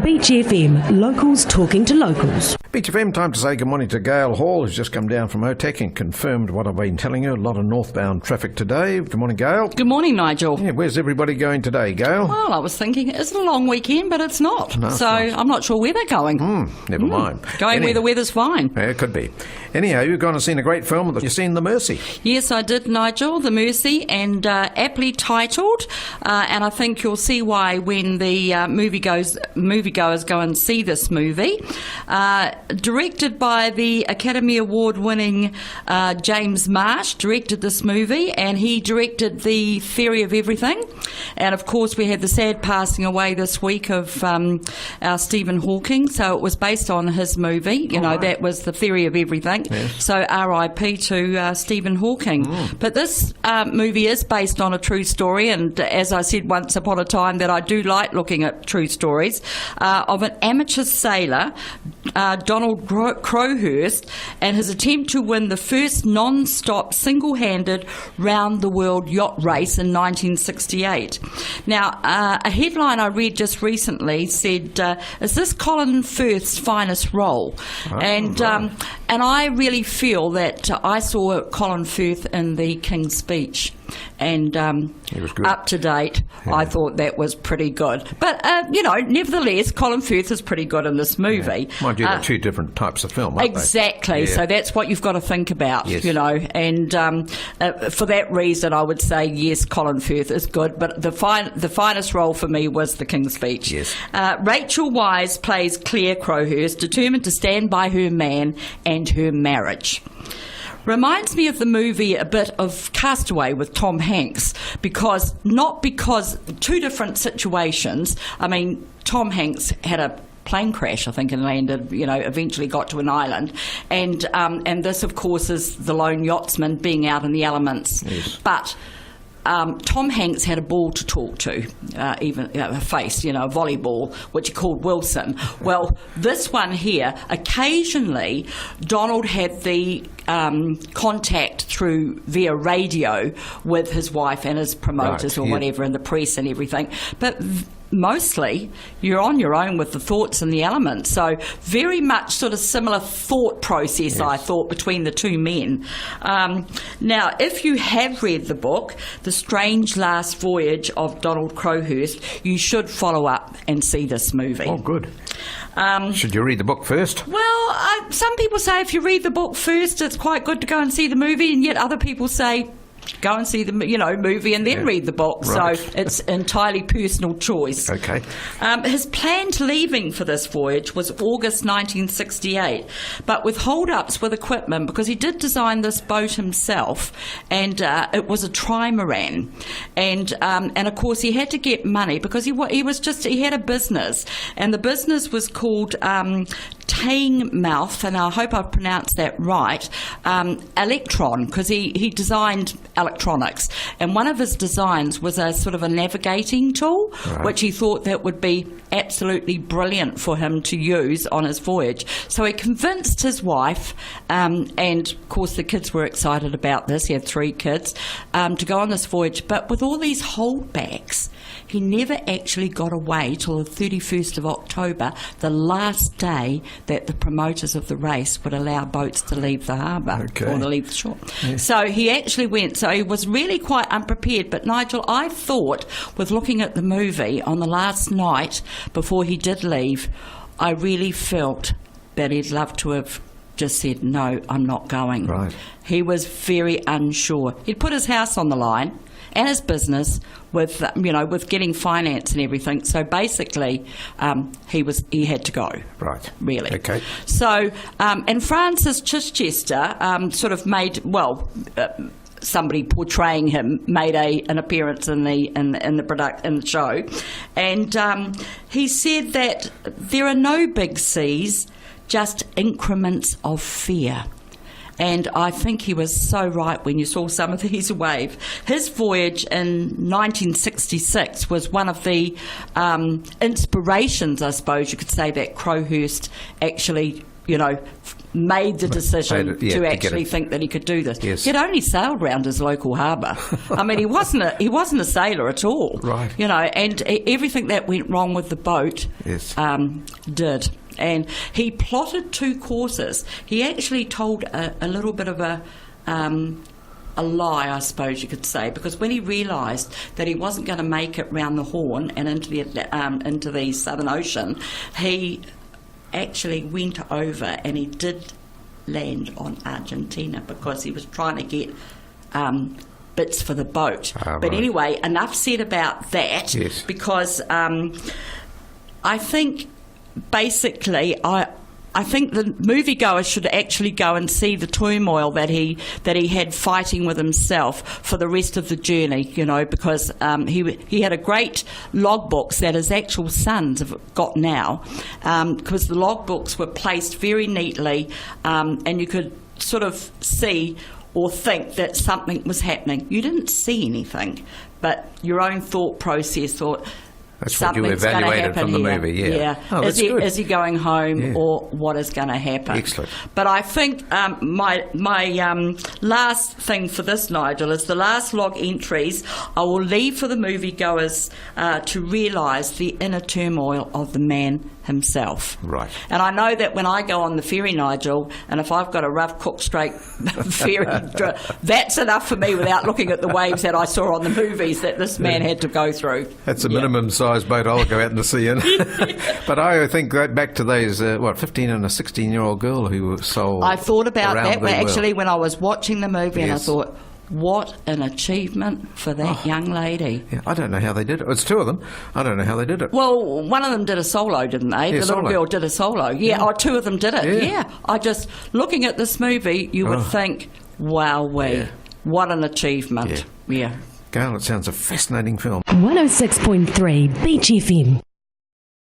Beach FM, locals talking to locals. Beach FM, time to say good morning to Gail Hall, who's just come down from OTEC and confirmed what I've been telling you. A lot of northbound traffic today. Good morning, Gail. Good morning, Nigel. Yeah, where's everybody going today, Gail? Well, I was thinking it's a long weekend, but it's not. No, so it's not. I'm not sure where they're going. Never mind. Going where the weather's fine. Yeah, it could be. Anyhow, you've gone and seen a great film. You've seen The Mercy. Yes, I did, Nigel, The Mercy, and aptly titled. And I think you'll see why when the moviegoers go and see this movie. Directed by the Academy Award-winning James Marsh, directed this movie, and he directed The Theory of Everything. And of course, we had the sad passing away this week of our Stephen Hawking. So it was based on his movie. That was The Theory of Everything. Yes. So R.I.P. to Stephen Hawking. But this movie is based on a true story, and as I said once upon a time, that I do like looking at true stories of an amateur sailor, Donald Crowhurst, and his attempt to win the first non-stop single-handed round-the-world yacht race in 1968. Now, a headline I read just recently said, is this Colin Firth's finest role? And I really feel that I saw Colin Firth in The King's Speech. And he was good. Up to date, yeah. I thought that was pretty good. But, nevertheless, Colin Firth is pretty good in this movie. Yeah. Mind you, they're two different types of film, aren't exactly. they? Yeah. So that's what you've got to think about, yes. And for that reason, I would say, yes, Colin Firth is good. But the finest role for me was The King's Speech. Yes. Rachel Wise plays Claire Crowhurst, determined to stand by her man and her marriage. Reminds me of the movie a bit of Castaway with Tom Hanks, because two different situations. I mean, Tom Hanks had a plane crash, I think, and landed, eventually got to an island. And this, of course, is the lone yachtsman being out in the elements. Yes. But Tom Hanks had a ball to talk to, a face, a volleyball, which he called Wilson. Well, this one here, occasionally, Donald had the contact via radio with his wife and his promoters or whatever, and the press and everything. But mostly you're on your own with the thoughts and the elements. So very much sort of similar thought process, yes. I thought, between the two men. Now, if you have read the book, The Strange Last Voyage of Donald Crowhurst, you should follow up and see this movie. Oh, good. Should you read the book first? Well, some people say if you read the book first, it's quite good to go and see the movie, and yet other people say go and see the movie and then read the book. Right. So it's entirely personal choice. Okay. His planned leaving for this voyage was August 1968, but with hold-ups with equipment, because he did design this boat himself, and it was a trimaran, and of course he had to get money because he had a business, and the business was called Teignmouth, and I hope I've pronounced that right, Electron, because he designed electronics, and one of his designs was a sort of a navigating tool, right, which he thought that would be absolutely brilliant for him to use on his voyage. So he convinced his wife, and of course the kids were excited about this, he had 3 kids, to go on this voyage, but with all these holdbacks, he never actually got away till the 31st of October, the last day that the promoters of the race would allow boats to leave the harbour, or to leave the shore. Yes. So he actually went, so he was really quite unprepared. But Nigel, I thought, with looking at the movie on the last night before he did leave, I really felt that he'd love to have just said, no, I'm not going. Right. He was very unsure. He'd put his house on the line and his business with getting finance and everything. So basically, he had to go. Right. Really. Okay. So, and Francis Chichester sort of made, somebody portraying him made an appearance in the show, and he said that there are no big seas, just increments of fear. And I think he was so right when you saw some of these waves. His voyage in 1966 was one of the inspirations, I suppose you could say, that Crowhurst actually made the decision to actually think that he could do this. Yes. He'd only sailed round his local harbour. I mean, he wasn't a sailor at all. Right. And everything that went wrong with the boat did. And he plotted 2 courses. He actually told a little bit of a lie, I suppose you could say, because when he realised that he wasn't going to make it round the Horn and into the Southern Ocean, he actually went over and he did land on Argentina because he was trying to get bits for the boat. But anyway, enough said about that. Yes. Because I think basically I think the moviegoers should actually go and see the turmoil that he had fighting with himself for the rest of the journey, because he had a great logbooks that his actual sons have got now, because the logbooks were placed very neatly, and you could sort of see or think that something was happening. You didn't see anything, but your own thought process thought, that's what you evaluated from the movie, yeah. Oh, is he going home, or what is going to happen? Excellent. But I think my last thing for this, Nigel, is the last log entries I will leave for the moviegoers to realise the inner turmoil of the man himself. Right. And I know that when I go on the ferry, Nigel, and if I've got a rough Cook Strait ferry, that's enough for me without looking at the waves that I saw on the movies that this man had to go through. That's the minimum size boat I'll go out in the sea in. But I think back to those, 15 and a 16-year-old girl who were sold. I thought about that actually when I was watching the movie, and I thought, what an achievement for that young lady. Yeah, I don't know how they did it. It's 2 of them. I don't know how they did it. Well, one of them did a solo, didn't they? Yeah, the little girl did a solo. Yeah, 2 of them did it. Yeah. I just, looking at this movie, you would think, wowee, what an achievement. Yeah. Gail, it sounds a fascinating film. 106.3 Beach FM.